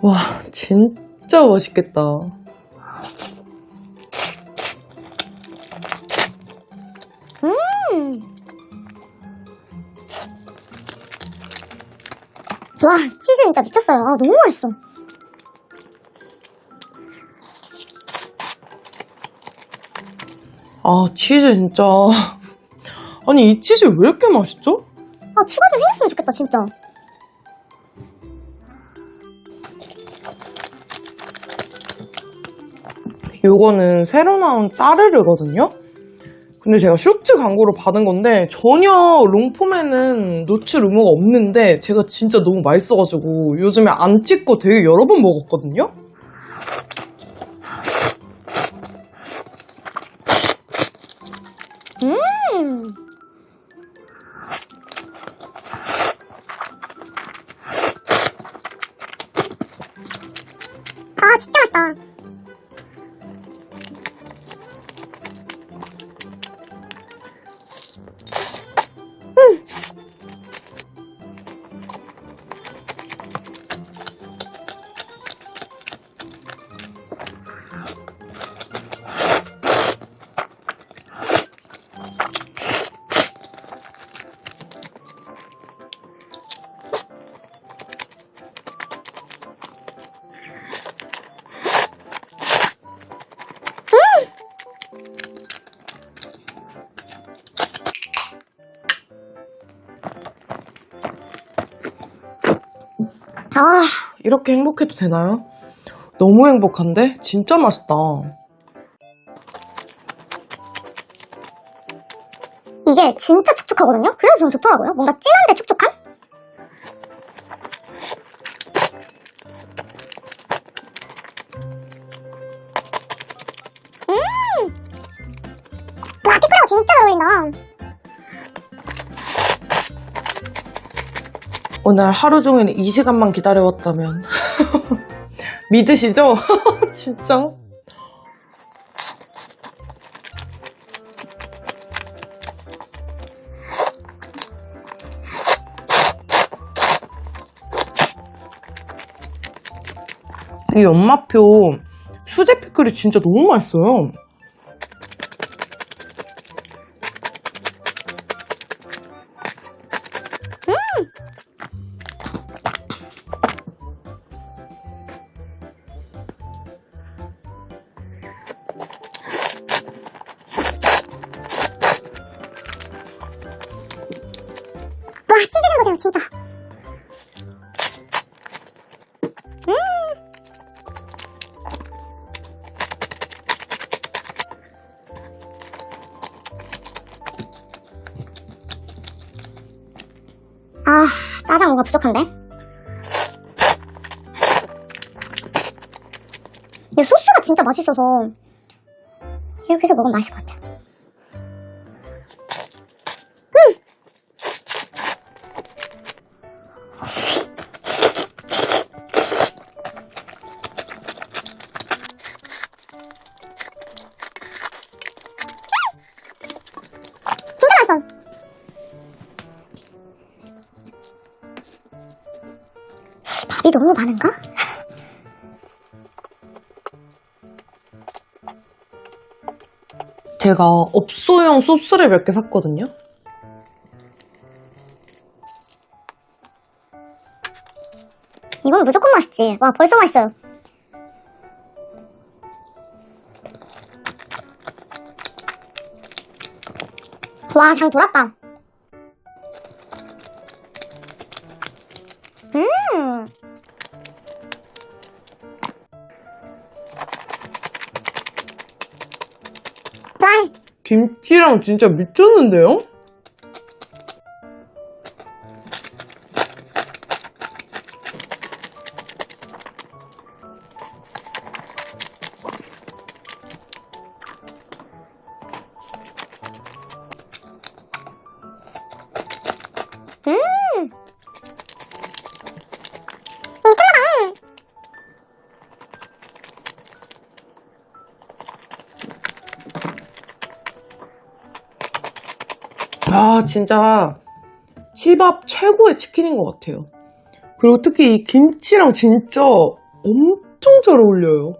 와, 진짜 맛있겠다. 와, 치즈 진짜 미쳤어요. 아, 너무 맛있어. 아, 치즈 진짜. 아니, 이 치즈 왜 이렇게 맛있죠? 아, 추가 좀 생겼으면 좋겠다, 진짜. 요거는 새로 나온 짜르르거든요? 근데 제가 쇼츠 광고로 받은 건데 전혀 롱폼에는 노출 의무가 없는데 제가 진짜 너무 맛있어가지고 요즘에 안 찍고 되게 여러 번 먹었거든요? 아, 진짜 맛있다. 아, 이렇게 행복해도 되나요? 너무 행복한데? 진짜 맛있다. 이게 진짜 촉촉하거든요? 그래서 저는 좋더라고요. 뭔가 진한데 촉촉한? 와, 피클하고 진짜 잘 어울린다. 오늘 하루 종일 이 시간만 기다려왔다면 믿으시죠? 진짜? 이 연마표 수제 피클이 진짜 너무 맛있어요. 와, 치즈 좀 보세요, 진짜. 아, 짜장 뭔가 부족한데? 이 소스가 진짜 맛있어서 이렇게 해서 먹으면 맛있을 것 같아요. 진짜 맛있어. 밥이 너무 많은가? 제가 업소용 소스를 몇 개 샀거든요. 이건 무조건 맛있지. 와, 벌써 맛있어요. 와, 그냥 돌았다. 와, 김치랑 진짜 미쳤는데요? 아, 진짜 치밥 최고의 치킨인 것 같아요. 그리고 특히 이 김치랑 진짜 엄청 잘 어울려요.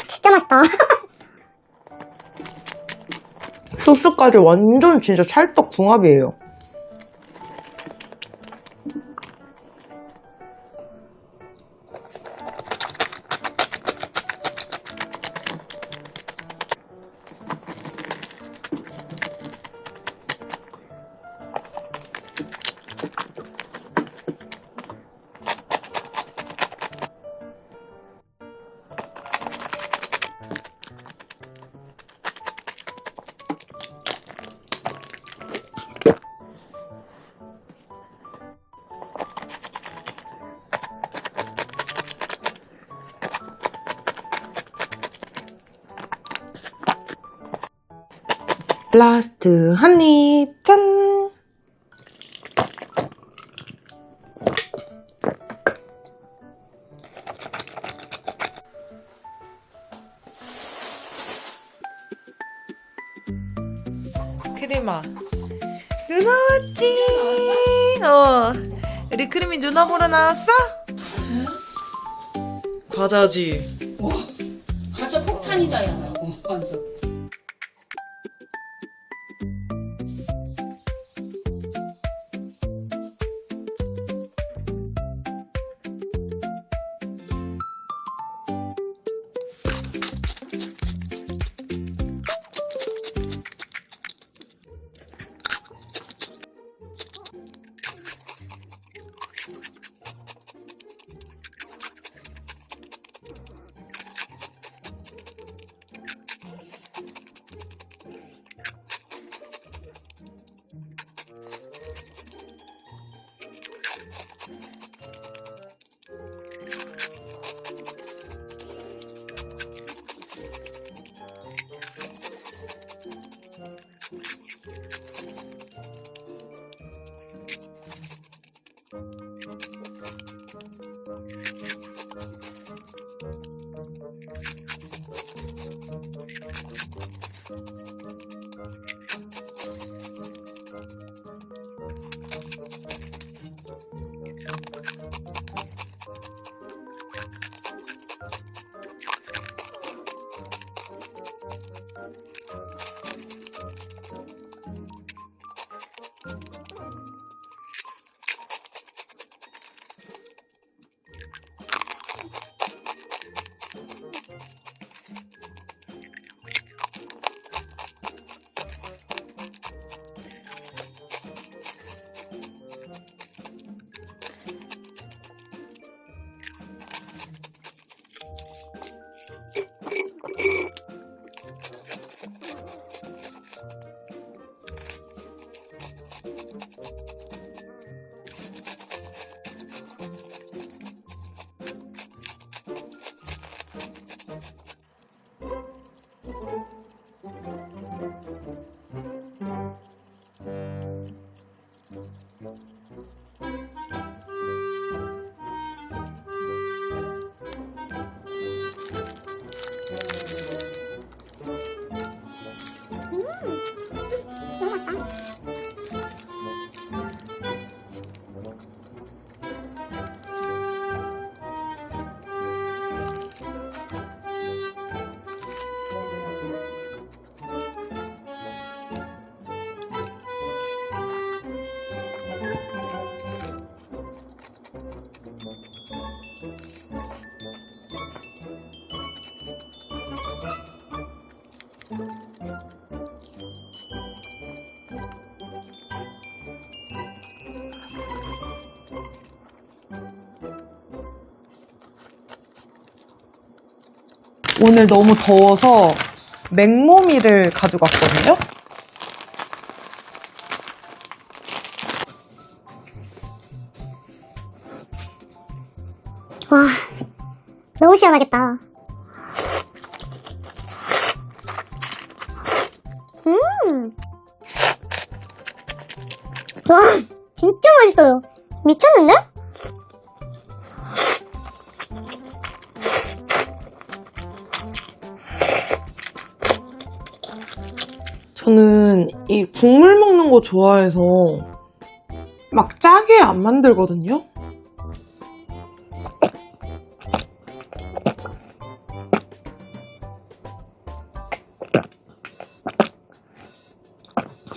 진짜 맛있다. 소스까지 완전 진짜 찰떡궁합이에요. 라스트 한 입, 짠! 크림아, 누나 왔지? 우리 크림이 누나 보러 나왔어? 과자지. 와, 과자 폭탄이다, 야. 완전. 오늘 너무 더워서 맥모미를 가져갔거든요. 와, 너무 시원하겠다. 와, 진짜 맛있어요. 미쳤는데? 저는 이 국물 먹는 거 좋아해서 막 짜게 안 만들거든요?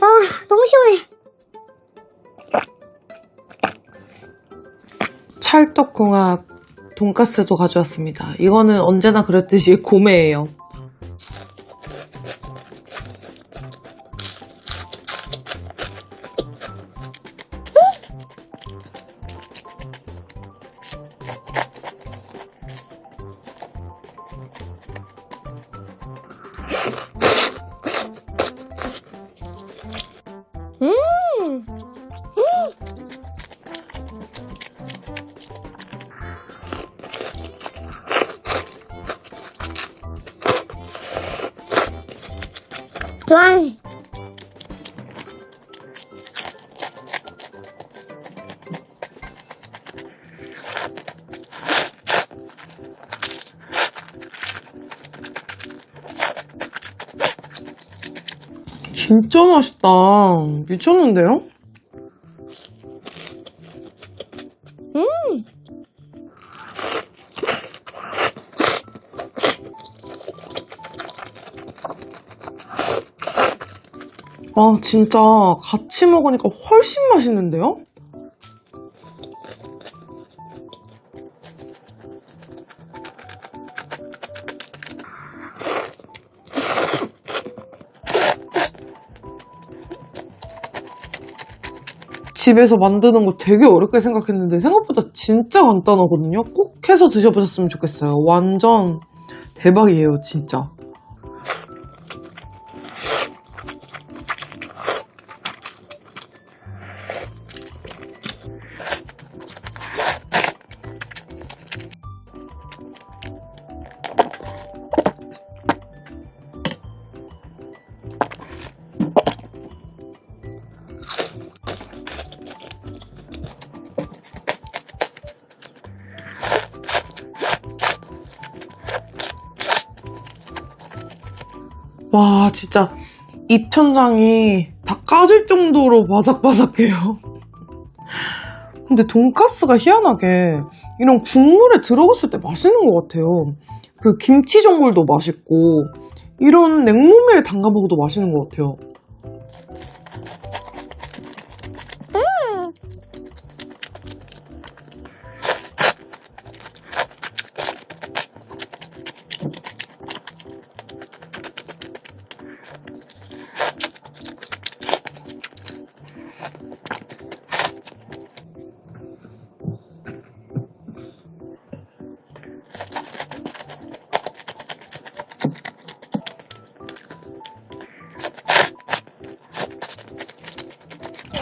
아, 너무 시원해. 찰떡궁합 돈가스도 가져왔습니다. 이거는 언제나 그랬듯이 고메예요. 와, 진짜 맛있다. 미쳤는데요? 아, 진짜 같이 먹으니까 훨씬 맛있는데요? 집에서 만드는 거 되게 어렵게 생각했는데 생각보다 진짜 간단하거든요? 꼭 해서 드셔보셨으면 좋겠어요. 완전 대박이에요, 진짜. 와, 진짜 입천장이 다 까질 정도로 바삭바삭해요. 근데 돈가스가 희한하게 이런 국물에 들어갔을 때 맛있는 것 같아요. 그 김치 전골도 맛있고 이런 냉모밀 담가 먹어도 맛있는 것 같아요.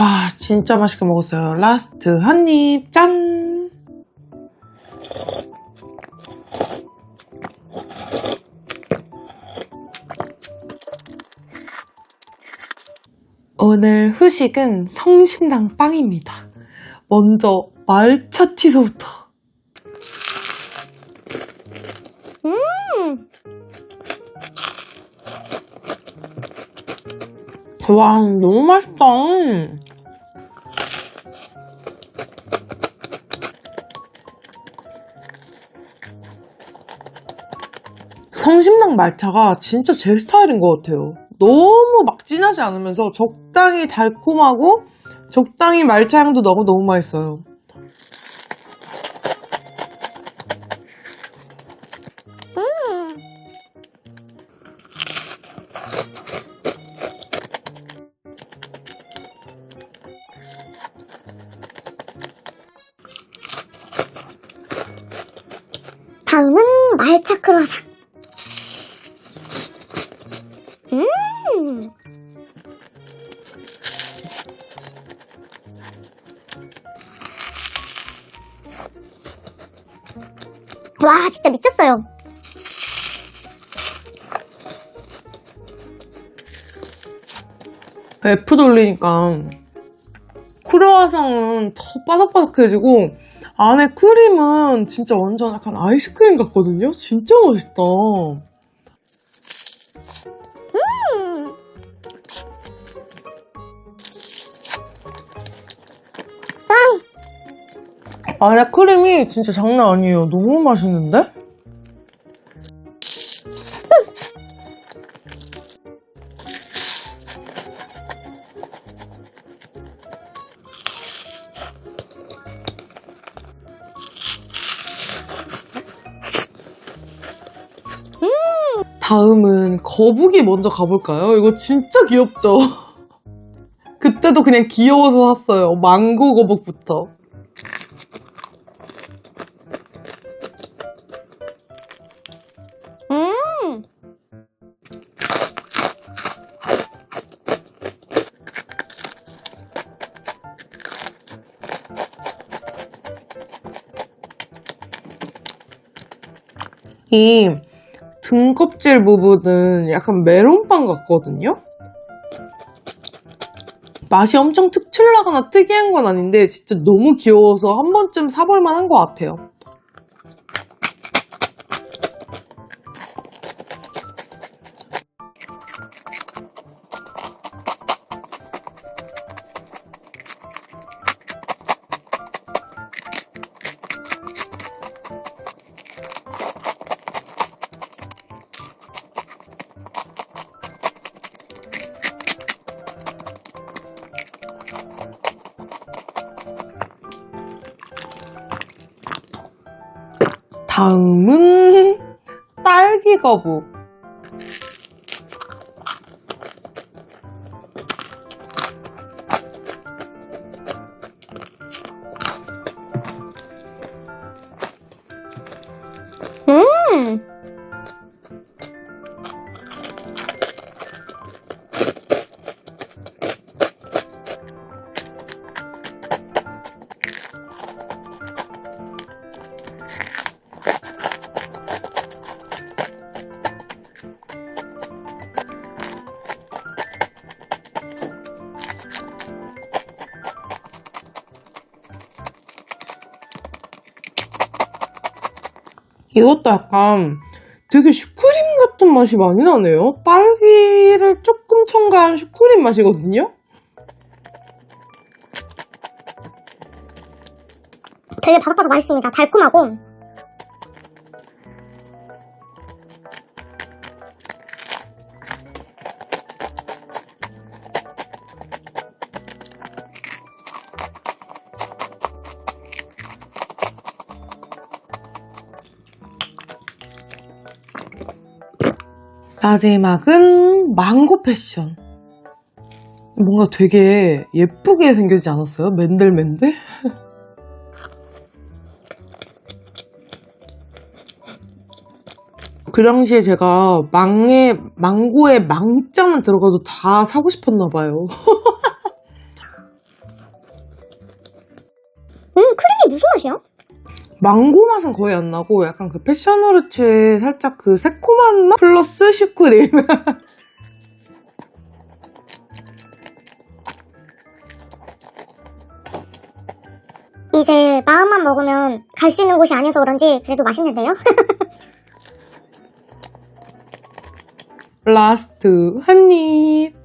와, 진짜 맛있게 먹었어요. 라스트 한 입, 짠! 오늘 후식은 성심당 빵입니다. 먼저 말차 티소부터. 와, 너무 맛있다. 성심당 말차가 진짜 제 스타일인 것 같아요. 너무 막 진하지 않으면서 적당히 달콤하고 적당히 말차 향도 나고 너무 맛있어요. 다음은 말차 크루아상. 와, 진짜 미쳤어요. F 돌리니까 크루아상은 더 바삭바삭해지고 안에 크림은 진짜 완전 약간 아이스크림 같거든요? 진짜 맛있다. 안에 크림이 진짜 장난 아니에요. 너무 맛있는데? 다음은 거북이 먼저 가볼까요? 이거 진짜 귀엽죠? 그때도 그냥 귀여워서 샀어요. 망고 거북부터. 이 등껍질 부분은 약간 메론빵 같거든요? 맛이 엄청 특출나거나 특이한 건 아닌데 진짜 너무 귀여워서 한 번쯤 사볼 만한 것 같아요. 다음은 딸기 거북. 이것도 약간 되게 슈크림 같은 맛이 많이 나네요. 딸기를 조금 첨가한 슈크림 맛이거든요. 되게 바삭바삭 맛있습니다. 달콤하고. 마지막은 망고 패션. 뭔가 되게 예쁘게 생기지 않았어요? 맨들맨들? 그 당시에 제가 망고에 망자만 들어가도 다 사고 싶었나 봐요. 크림이 무슨 맛이야? 망고 맛은 거의 안 나고 약간 그 패션후르츠의 살짝 그 새콤한 맛 플러스 슈크림. 이제 마음만 먹으면 갈 수 있는 곳이 아니어서 그런지 그래도 맛있는데요? 라스트 한 입.